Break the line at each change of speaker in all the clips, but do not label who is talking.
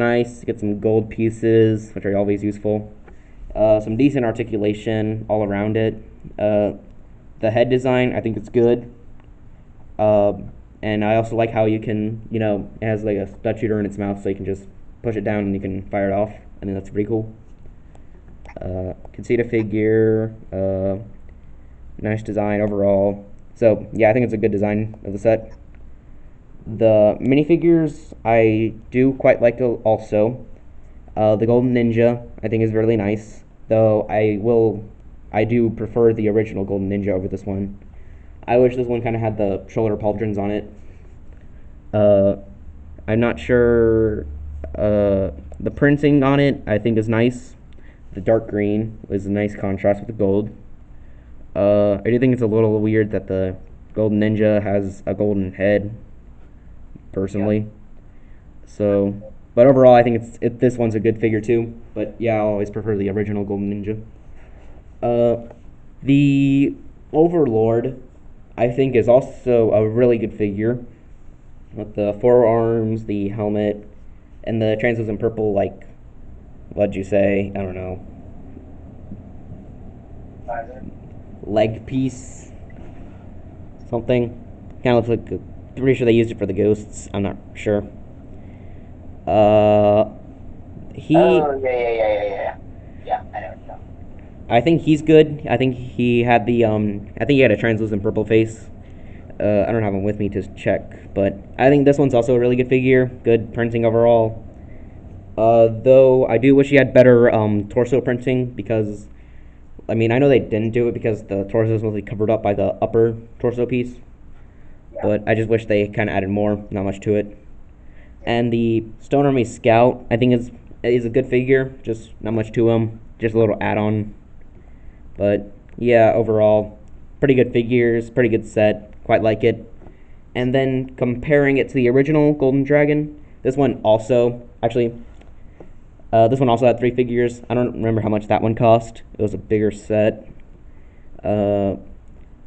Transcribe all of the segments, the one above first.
nice. Get some gold pieces, which are always useful. Some decent articulation all around it. Uh, the head design, I think it's good. And I also like how you can, it has like a stud shooter in its mouth, so you can just push it down and you can fire it off. I think that's pretty cool. Can see the figure. Nice design overall. So yeah, I think it's a good design of the set. The minifigures I do quite like also. The Golden Ninja I think is really nice, though I do prefer the original Golden Ninja over this one. I wish this one kind of had the shoulder pauldrons on it. Uh, I'm not sure. The printing on it I think is nice. The dark green is a nice contrast with the gold. I do think it's a little weird that the Golden Ninja has a golden head, personally. So, but overall, I think this one's a good figure too. But yeah, I always prefer the original Golden Ninja. The Overlord, I think, is also a really good figure with the forearms, the helmet, and the translucent purple. Like, what'd you say? I don't know. Leg piece, something. Kind of looks like. Pretty sure they used it for the ghosts. I'm not sure. Uh, he
Oh, yeah, yeah, yeah, yeah, yeah. Yeah, I know what you're talking
I think he's good. I think he had I think he had a translucent purple face. I don't have him with me to check, but I think this one's also a really good figure. Good printing overall. Though I do wish he had better torso printing because I mean I know they didn't do it because the torso is mostly covered up by the upper torso piece,
Yeah.
but I just wish they kind of added more. Not much to it. And the Stone Army Scout I think is a good figure. Just not much to him. Just a little add-on. But yeah, overall, pretty good figures, pretty good set. Quite like it. And then comparing it to the original Golden Dragon, this one also had three figures. I don't remember how much that one cost. It was a bigger set. Uh,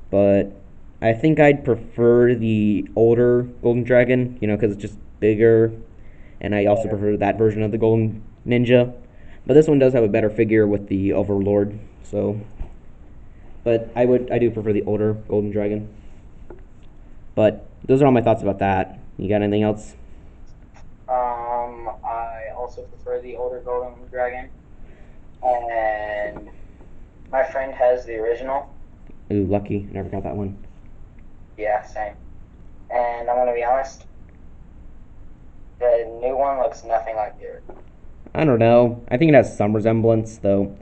but I think I'd prefer the older Golden Dragon, because it's just bigger. And I also prefer that version of the Golden Ninja. But this one does have a better figure with the Overlord. So, but I do prefer the older Golden Dragon. But those are all my thoughts about that. You got anything else?
I also prefer the older Golden Dragon, and my friend has the original.
Ooh, lucky. Never got that one.
Yeah, same. And I'm gonna be honest, the new one looks nothing like the original.
I don't know. I think it has some resemblance, though.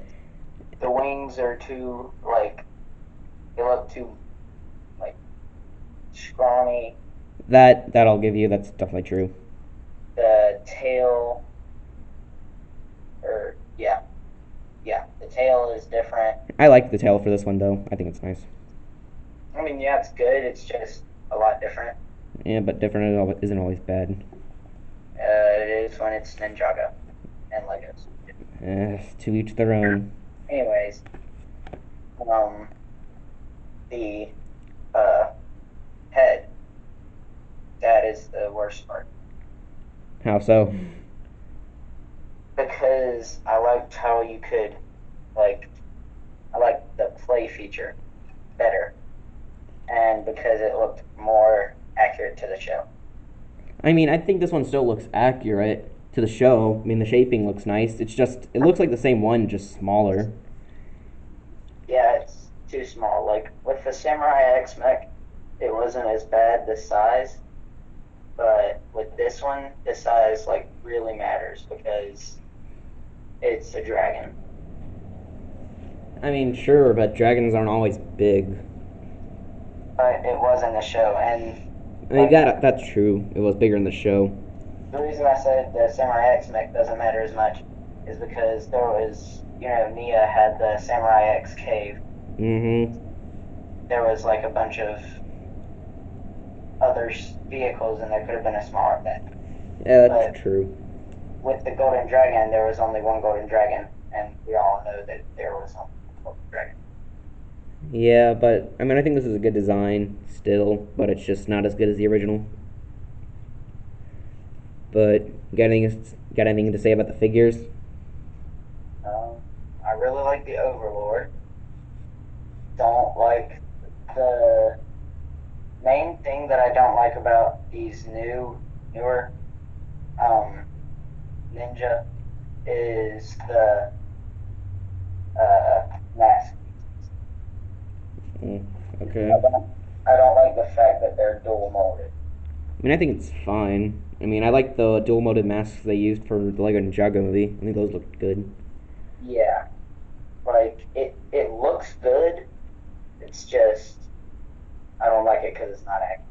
The wings are too like they look too like scrawny.
That I'll give you. That's definitely true.
The tail, or yeah, yeah, the tail is different.
I like the tail for this one, though. I think it's nice.
I mean, yeah, it's good. It's just a lot different.
Yeah, but different isn't always bad.
It is when it's Ninjago and Legos.
To each their own.
Anyways, um, the uh head, that is the worst part
How so?
because I liked how you could like I liked the play feature better, and because it looked more accurate to the show.
I mean, I think this one still looks accurate to the show. I mean, the shaping looks nice. It looks like the same one, just smaller.
Yeah, it's too small. Like with the Samurai X mech, it wasn't as bad the size, but with this one, the size like really matters because it's a dragon.
I mean, sure, but dragons aren't always big.
But it was in the show, and
I mean, that's true. It was bigger in the show.
the reason I said the Samurai X mech doesn't matter as much is because there was, Nia had the Samurai X cave.
Mm-hmm.
There was like a bunch of other vehicles, and there could have been a smaller bit.
Yeah,
But
that's true.
with the Golden Dragon, there was only one Golden Dragon, and we all know that there was only one Golden Dragon.
Yeah, but I mean, I think this is a good design still, but it's just not as good as the original. But got anything to say about the figures?
I really like the Overlord. Don't like the main thing that I don't like about these newer ninja is the mask.
Okay.
I don't like the fact that they're dual molded.
I mean, I think it's fine. I mean, I like the dual molded masks they used for the Lego Ninjago movie. I think those looked good.
Yeah, like it looks good. It's just I don't like it because it's not accurate.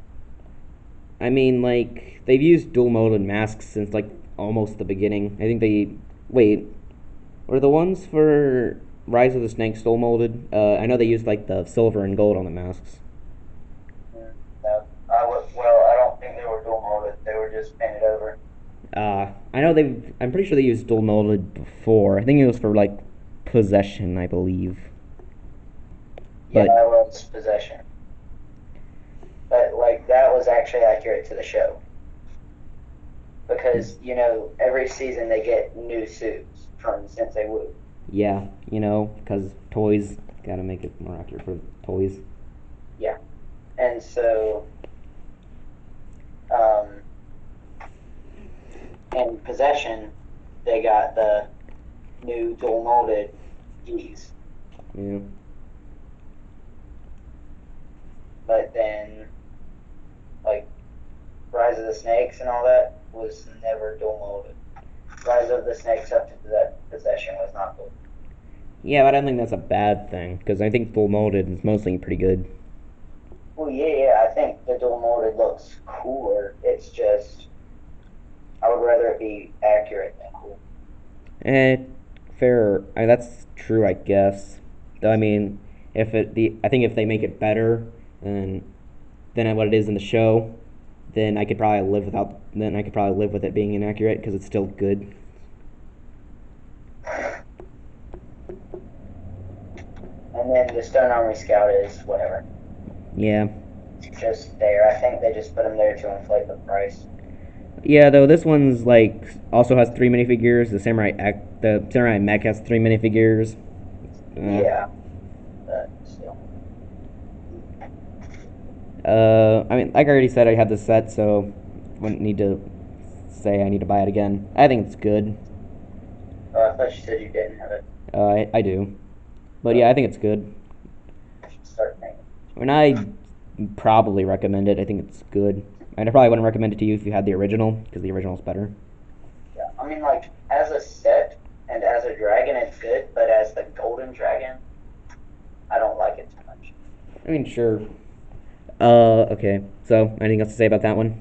I mean, like they've used dual molded masks since like almost the beginning. I think they wait. Were the ones for Rise of the Snakes dual molded? I know they used like the silver and gold on the masks.
No, well, I don't think they were dual molded. They were just painted over.
I know they've. I'm pretty sure they used dual molded before. I think it was for like possession, I believe.
Yeah,
But
that was possession. But like that was actually accurate to the show because every season they get new suits from Sensei Wu.
yeah, because toys gotta make it more accurate for toys.
Yeah, and so um, in possession they got the new dual molded G's,
Yeah.
but then like Rise of the Snakes and all that was never dual molded. Rise of the Snakes up to that possession was not dual.
Yeah, but I don't think that's a bad thing because I think full molded is mostly pretty good.
Well, yeah, I think the dual molded looks cooler. It's just I would rather it be accurate than cool.
Eh, fair. That's true, I guess. Though I mean, I think if they make it better than what it is in the show, then I could probably live without. Then I could probably live with it being inaccurate because it's still good.
And then the Stone Army Scout is whatever.
Yeah.
It's just there. I think they just put them there to inflate the price.
Yeah, though this one's like also has 3 minifigures. The Samurai Mech has 3 minifigures.
Yeah, but still.
I mean, like I already said, I had this set, so wouldn't need to say I need to buy it again. I think it's good.
Oh, I thought you said you didn't have it.
I do, but yeah, I think it's good.
I should start thinking.
And I probably recommend it. I think it's good. And I probably wouldn't recommend it to you if you had the original, because the original's better.
Yeah, I mean, like as a set and as a dragon, it's good, but as the Golden Dragon, I don't like it too much.
I mean, sure. Okay. So, anything else to say about that one?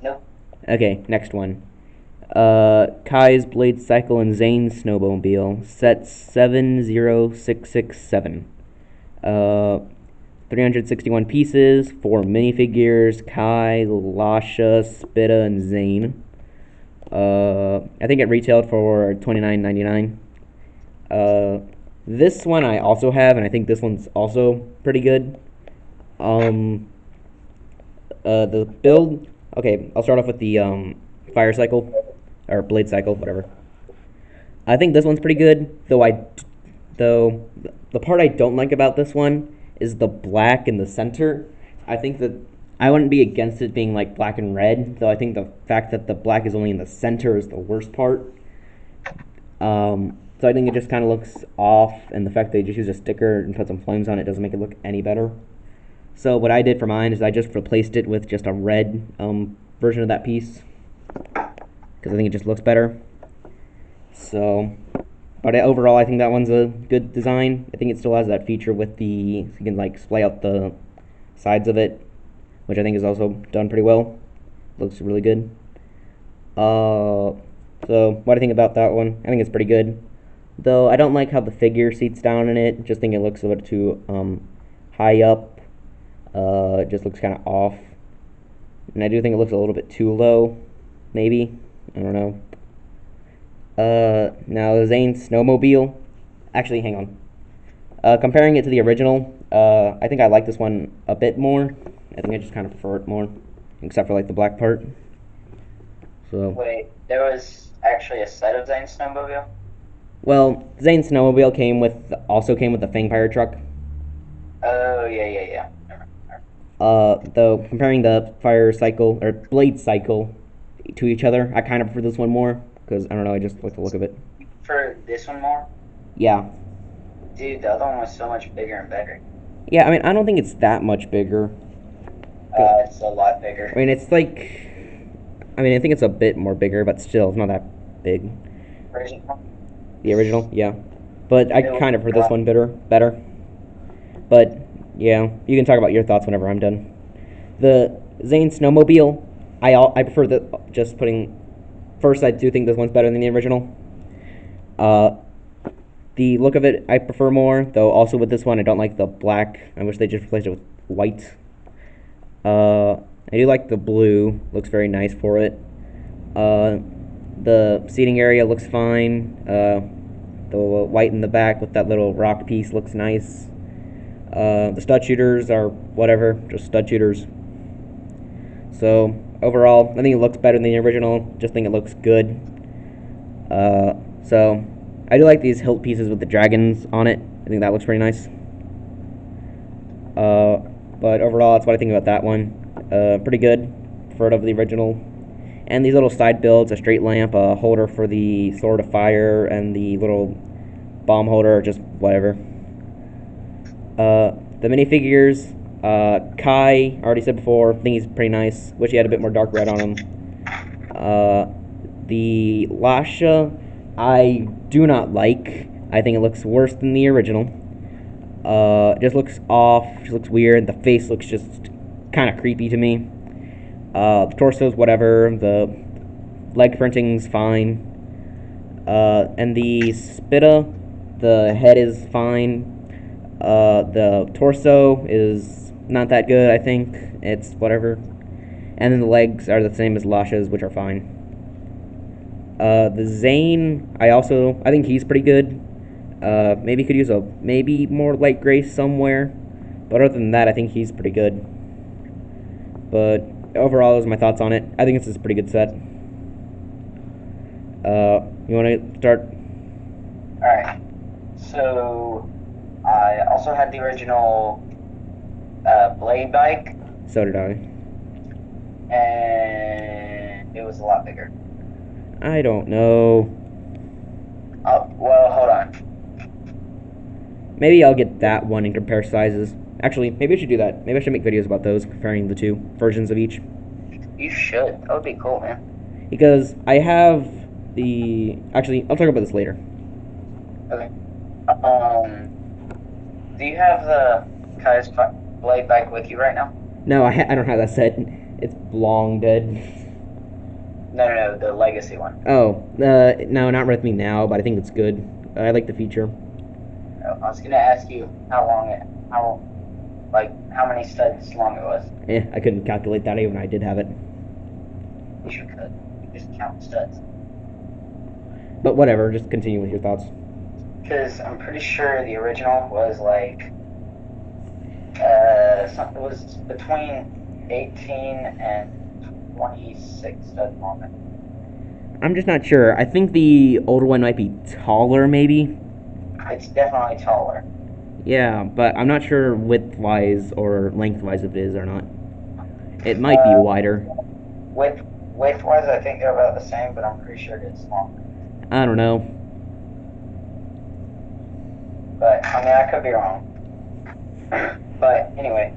No.
Okay, next one. Kai's Blade Cycle and Zane's Snowmobile, set 70667. 361 pieces, 4 minifigures, Kai, Lasha, Spitta, and Zane. I think it retailed for $29.99. This one I also have, and I think this one's also pretty good. The build. Okay, I'll start off with the fire cycle or blade cycle, whatever. I think this one's pretty good, though the part I don't like about this one is the black in the center. I think that I wouldn't be against it being like black and red, though I think the fact that the black is only in the center is the worst part. So I think it just kind of looks off, and the fact they just use a sticker and put some flames on it doesn't make it look any better. So what I did for mine is I just replaced it with just a red version of that piece because I think it just looks better. So, but overall, I think that one's a good design. I think it still has that feature with you can like splay out the sides of it, which I think is also done pretty well. Looks really good. So what do I think about that one? I think it's pretty good. Though I don't like how the figure seats down in it. Just think it looks a bit too high up. It just looks kind of off. And I do think it looks a little bit too low. Maybe. I don't know. Now Zane's Snowmobile. Actually, hang on. Comparing it to the original, I think I like this one a bit more. I think I just kind of prefer it more. except for like the black part. So,
Wait, there was actually a set of Zane snowmobile?
well, Zane's snowmobile also came with the Fangfire truck.
Oh, yeah. Never mind.
Though comparing the fire cycle or blade cycle to each other, I kind of prefer this one more because I don't know, I just like the look of it.
You prefer this one more?
Yeah,
Dude, the other one was so much bigger and better.
yeah. I mean, I don't think it's that much bigger.
It's a lot bigger.
I mean, it's like, I mean, I think it's a bit more bigger, but still, it's not that big.
Original?
The original, yeah. But I
It was
kind of prefer
a
this
lot.
one better. But yeah, you can talk about your thoughts whenever I'm done. The Zane snowmobile, I prefer the just putting. First, I do think this one's better than the original. Uh, the look of it, I prefer more. Though also with this one, I don't like the black. I wish they just replaced it with white. I do like the blue. Looks very nice for it. Uh, the seating area looks fine. The white in the back with that little rock piece looks nice. The stud shooters are whatever, just stud shooters. So overall, I think it looks better than the original. Just think it looks good. So I do like these hilt pieces with the dragons on it. I think that looks pretty nice. But overall, that's what I think about that one. Pretty good. Preferred over the original. And these little side builds, a straight lamp, a holder for the sword of fire, and the little bomb holder, just whatever. The minifigures, Kai, already said before, think he's pretty nice. Wish he had a bit more dark red on him. The Lasha, I do not like. I think it looks worse than the original. Just looks off, just looks weird. The face looks just kind of creepy to me. The torso's whatever. The leg printing's fine. And the Spitta, the head is fine. The torso is not that good, I think. It's whatever. And then the legs are the same as Lasha's, which are fine. The Zane, I think he's pretty good. Maybe could use a maybe more light gray somewhere. But other than that, I think he's pretty good. But overall, those are my thoughts on it. I think this is a pretty good set. You want to start?
Alright. So, I also had the original blade bike,
So did I.
and it was a lot bigger.
I don't know.
Oh, well, hold on.
Maybe I'll get that one and compare sizes. Actually, maybe I should do that. Maybe I should make videos about those, comparing the two versions of each.
You should. That would be cool, man.
Because I have the... Actually, I'll talk about this later.
Okay. Do you have the Kai's blade bike with you right now?
No, I don't have that set. It's long dead.
No, the legacy one.
Oh, no, not with me now, but I think it's good. I like the feature.
I was gonna ask you how many studs long it was.
I couldn't calculate that even when I did have it.
You could. You just count studs.
But whatever, just continue with your thoughts.
Because I'm pretty sure the original was like, it was between 18 and 26 studs long.
I'm just not sure. I think the older one might be taller, maybe.
It's definitely taller.
Yeah, but I'm not sure width-wise or length-wise if it is or not. It might be wider.
Width-wise, I think they're about the same, but I'm pretty sure it's longer.
I don't know.
But, I mean, I could be wrong. But, anyway.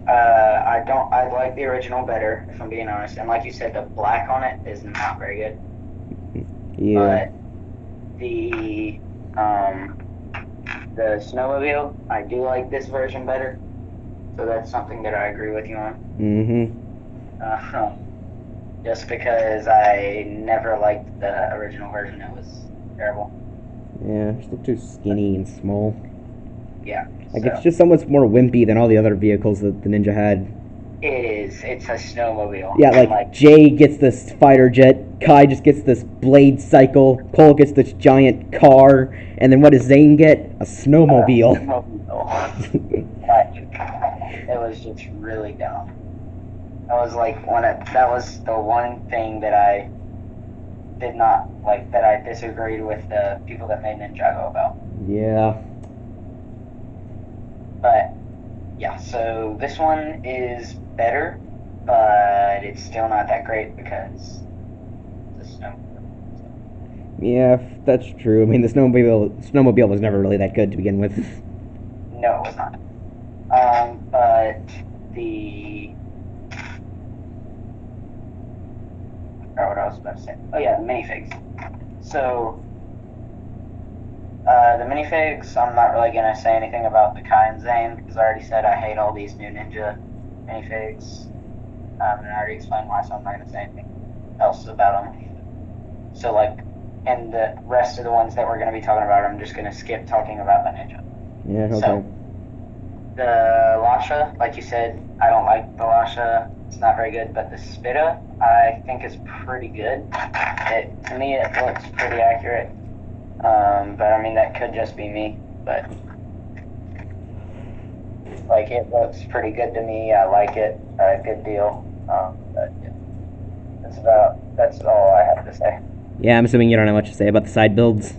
I like the original better, if I'm being honest. And like you said, the black on it is not very good.
Yeah.
But the snowmobile, I do like this version better. So that's something that I agree with you on. Just because I never liked the original version. It was terrible.
Yeah, just look too skinny and small.
Yeah.
Like, it's just so much more wimpy than all the other vehicles that the Ninja had.
It is. It's a snowmobile.
Yeah,
And,
like, Jay gets this fighter jet, Kai just gets this blade cycle, Cole gets this giant car, and then what does Zane get? A snowmobile.
Snowmobile. But it was just really dumb. That was like that was the one thing that I did not like, that I disagreed with the people that made Ninjago about.
Yeah.
But yeah, so this one is better, but it's still not that great because the snow.
Yeah, that's true. I mean, the snowmobile was never really that good to begin with.
No, it was not. But the what I was about to say. Oh yeah, the minifigs. So the minifigs, I'm not really gonna say anything about the Kai and Zane because I already said I hate all these new ninja minifigs, and I already explained why. So I'm not gonna say anything else about them. So like, and the rest of the ones that we're gonna be talking about, I'm just gonna skip talking about the ninja.
Yeah, okay.
So the Lasha, like you said, I don't like the Lasha. It's not very good, but the Spitta, I think is pretty good. To me, it looks pretty accurate. But I mean, that could just be me. But like, it looks pretty good to me. I like it. A good deal. But yeah, that's all I have to say.
Yeah, I'm assuming you don't have much to say about the side builds.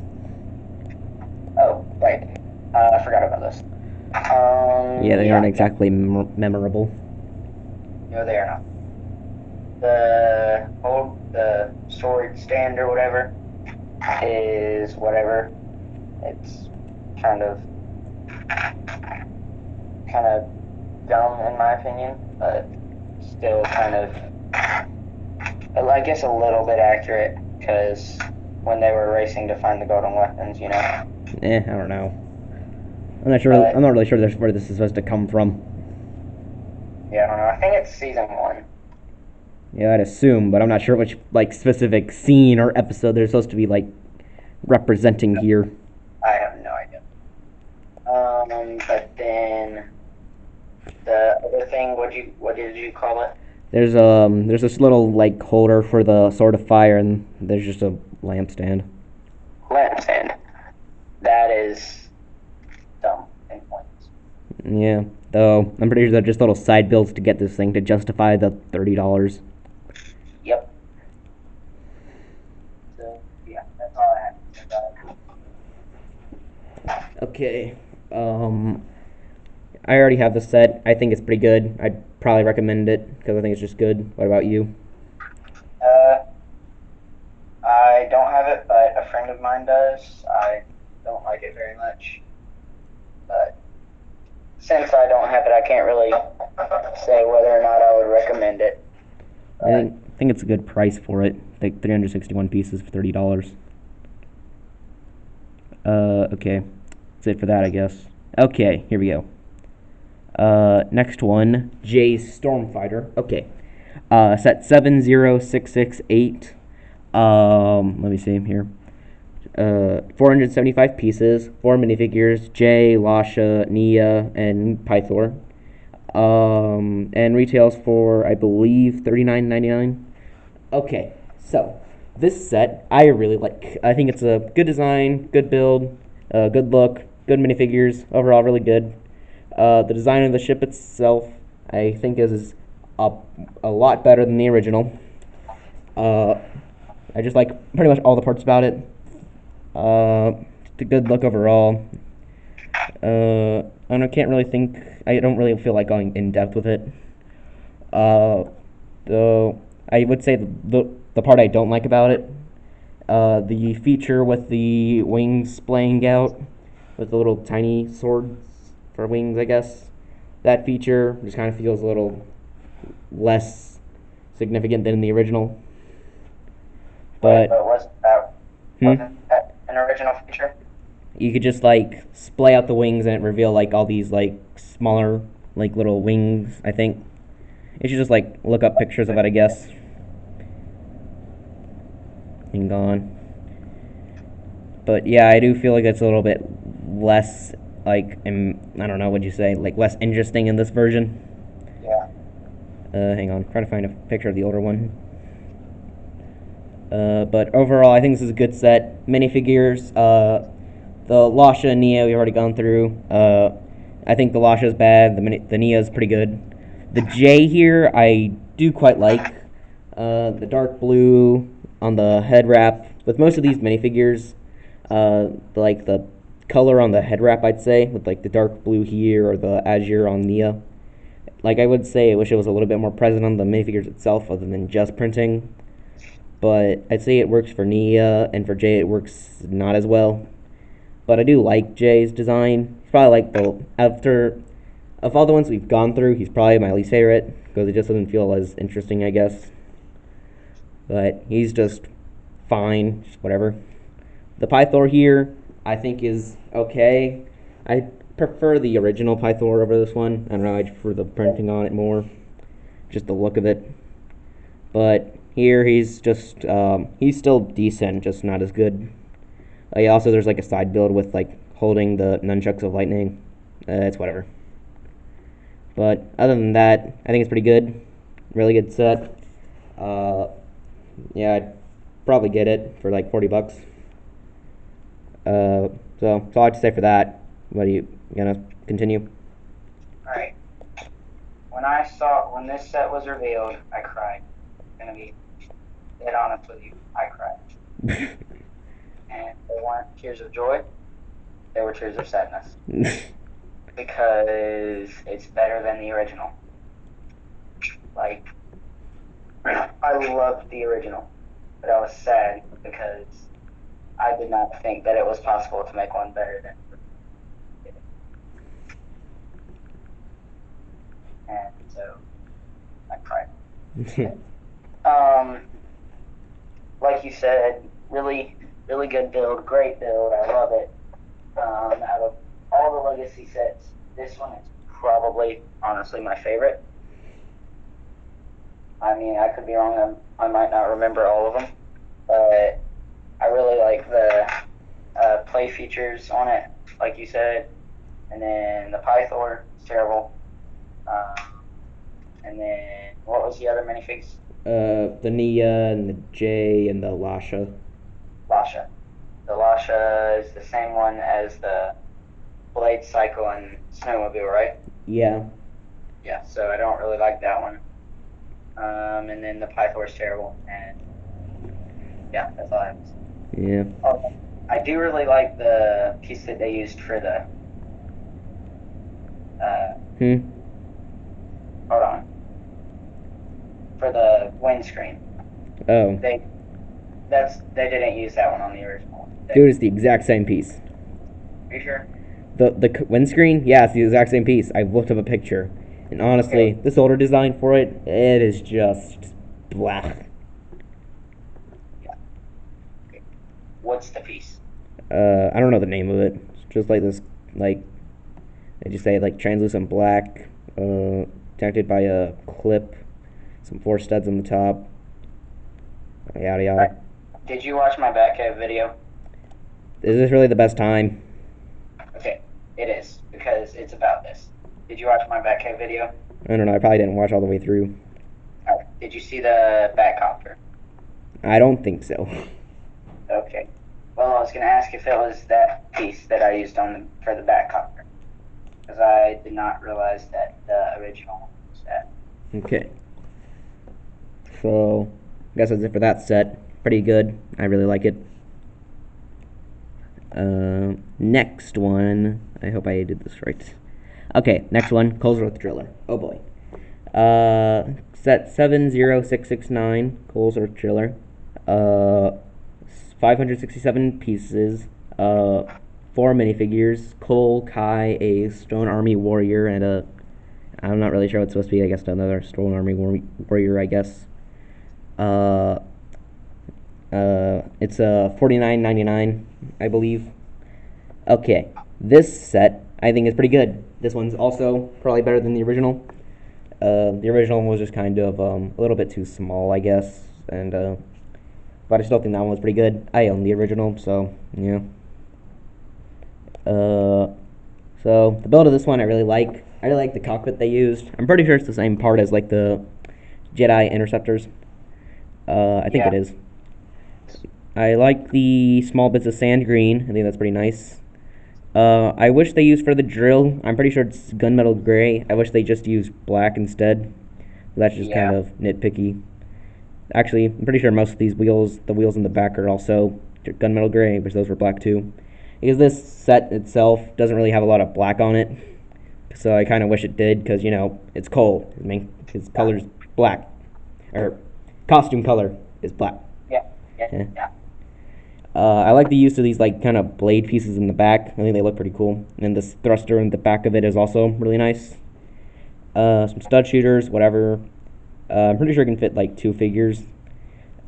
Oh, right. I forgot about this.
Yeah, they aren't exactly memorable.
No, they are not. The sword stand or whatever is whatever. It's kind of dumb in my opinion, but still kind of, I guess, a little bit accurate because when they were racing to find the golden weapons, you know.
I don't know. I'm not sure. I'm not really sure where this is supposed to come from.
Yeah, I don't know. I think it's season 1.
Yeah, I'd assume, but I'm not sure which like specific scene or episode they're supposed to be like representing here.
I have no idea. But then the other thing, what did you call it?
There's this little like holder for the sword of fire, and there's just a lampstand.
Lampstand. That is dumb and pointless.
Yeah, though I'm pretty sure they're just little side builds to get this thing to justify the $30.
Yep. So yeah, that's all I have to say about it.
Okay. I already have the set. I think it's pretty good. I'd probably recommend it because I think it's just good. What about you?
I don't have it, but a friend of mine does. I don't like it very much, but since I don't have it, I can't really say whether or not I would recommend it.
I think it's a good price for it. Like 361 pieces for $30. Okay. That's it for that, I guess. Okay, here we go. Next one, Jay's Stormfighter. Okay. Set 70668. Let me see here. 475 pieces, 4 minifigures, Jay, Lasha, Nia, and Pythor. And retails for, I believe, $39.99. Okay, so this set I really like. I think it's a good design, good build, good look, good minifigures. Overall, really good. The design of the ship itself, I think, is a lot better than the original. I just like pretty much all the parts about it. It's a good look overall. I can't really think. I don't really feel like going in depth with it. Though I would say the part I don't like about it, the feature with the wings splaying out, with the little tiny swords for wings, I guess. That feature just kind of feels a little less significant than in the original. But
wasn't that an original feature?
You could just like splay out the wings and it reveal like all these like smaller like little wings, I think. You should just like look up pictures of it, I guess. And gone. But yeah, I do feel like it's a little bit less like I don't know, what'd you say, like less interesting in this version.
Yeah.
Hang on, trying to find a picture of the older one. But overall, I think this is a good set. Minifigures, the Lasha and Nia we've already gone through. I think the Lasha is bad. The Nia is pretty good. The J here, I do quite like the dark blue on the head wrap. With most of these minifigures, like the color on the head wrap, I'd say, with like the dark blue here or the azure on Nia. Like I would say, I wish it was a little bit more present on the minifigures itself, other than just printing. But I'd say it works for Nia, and for Jay it works not as well. But I do like Jay's design. He's probably like the after of all the ones we've gone through, he's probably my least favorite because it just doesn't feel as interesting, I guess. But he's just fine, just whatever. The Pythor here, I think is okay. I prefer the original Pythor over this one. I don't know, I prefer the printing on it more, just the look of it. But here he's just he's still decent, just not as good. Also, there's like a side build with like holding the nunchucks of lightning. It's whatever. But other than that, I think it's pretty good. Really good set. Yeah, I'd probably get it for like $40. So that's all I have to say for that. What are you gonna continue?
Alright. When this set was revealed, I cried. I'm gonna be dead honest with you. I cried. And they weren't tears of joy, they were tears of sadness. Because it's better than the original. Like, I loved the original, but I was sad because I did not think that it was possible to make one better than it. And so I cried. Like you said, really good build, great build. I love it. Out of all the Legacy sets, this one is probably, honestly, my favorite. I mean, I could be wrong. I might not remember all of them, but I really like the play features on it, like you said. And then the Pythor is terrible. And then what was the other minifigs?
The Nia and the J and the Lasha.
Lasha. The Lasha is the same one as the Blade Cycle and Snowmobile, right?
Yeah.
Yeah, so I don't really like that one. And then the Pythor is terrible, and yeah, that's all I have to say.
Yeah.
Oh, I do really like the piece that they used for the. Hold on. For the windscreen.
Oh.
They didn't use that one on the original.
Dude, it's the exact same piece.
Are you sure?
The windscreen? Yeah, it's the exact same piece. I've looked up a picture. And honestly,
Okay.
this older design for it, it is just black.
Yeah. Okay. What's the piece?
I don't know the name of it. It's just like this, like, they just say, like, translucent black, protected by a clip, some 4 studs on the top, yada yada.
Did you watch my Batcave video?
Is this really the best time?
Okay, it is, because it's about this. Did you watch my Batcave video?
I don't know, I probably didn't watch all the way through.
Alright. Did you see the Batcopter?
I don't think so.
Okay. Well, I was going to ask if it was that piece that I used for the Batcopter. Because I did not realize that the original was that.
Okay. So, I guess that's it for that set. Pretty good. I really like it. Next one. I hope I did this right. Okay, next one. Colesworth Driller. Oh boy. Set 70669. Colesworth Driller. 567 pieces. 4 minifigures. Cole, Kai, a Stone Army Warrior, and a. I'm not really sure what it's supposed to be. I guess another Stone Army Warrior, I guess. It's $49.99, I believe. Okay, this set I think is pretty good. This one's also probably better than the original. The original one was just kind of a little bit too small, I guess, and but I still think that one was pretty good. I own the original, so yeah. So the build of this one I really like. I really like the cockpit they used. I'm pretty sure it's the same part as like the Jedi Interceptors. I think it is. I like the small bits of sand green. I think that's pretty nice. I wish they used for the drill. I'm pretty sure it's gunmetal gray. I wish they just used black instead. That's just kind
Yeah.
of nitpicky. Actually, I'm pretty sure most of these wheels, the wheels in the back are also gunmetal gray, which those were black too. Because this set itself doesn't really have a lot of black on it, so I kind of wish it did, because, it's Cole. I mean, his color's black. Or, costume color is black.
Yeah. Yeah.
Yeah.
Yeah.
I like the use of these, like, kind of blade pieces in the back. I think they look pretty cool. And this thruster in the back of it is also really nice. Some stud shooters, whatever. I'm pretty sure it can fit, like, 2 figures.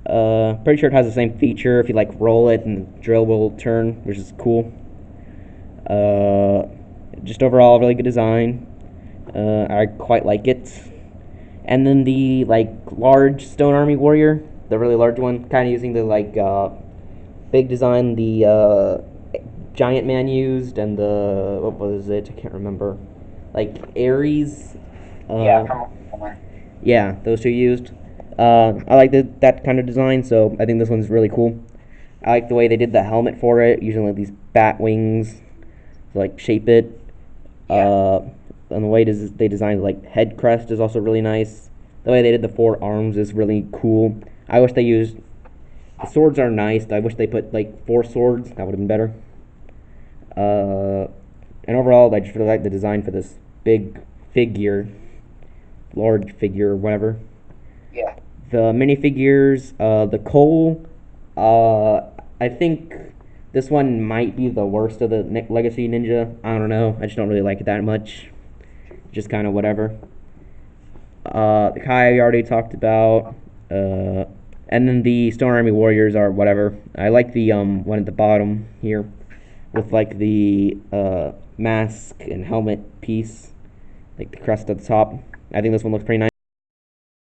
Pretty sure it has the same feature. If you, like, roll it, and the drill will turn, which is cool. Uh, just overall, really good design. I quite like it. And then the, like, large Stone Army Warrior, the really large one, kind of using the, like, big design the Giant Man used, and the, what was it? I can't remember. Like, Ares.
Yeah. From one.
Yeah, those two used. I like that kind of design, so I think this one's really cool. I like the way they did the helmet for it, using like these bat wings to like shape it.
Yeah.
And the way they designed like head crest is also really nice. The way they did the 4 arms is really cool. I wish they used the swords are nice. I wish they put like 4 swords. That would have been better. And overall, I just really like the design for this big figure, large figure, whatever.
Yeah.
The minifigures, the Cole, I think this one might be the worst of the Legacy Ninja. I don't know. I just don't really like it that much. Just kind of whatever. The Kai I already talked about. And then the Stone Army Warriors are whatever. I like the one at the bottom here with like the mask and helmet piece, like the crest at the top. I think this one looks pretty nice.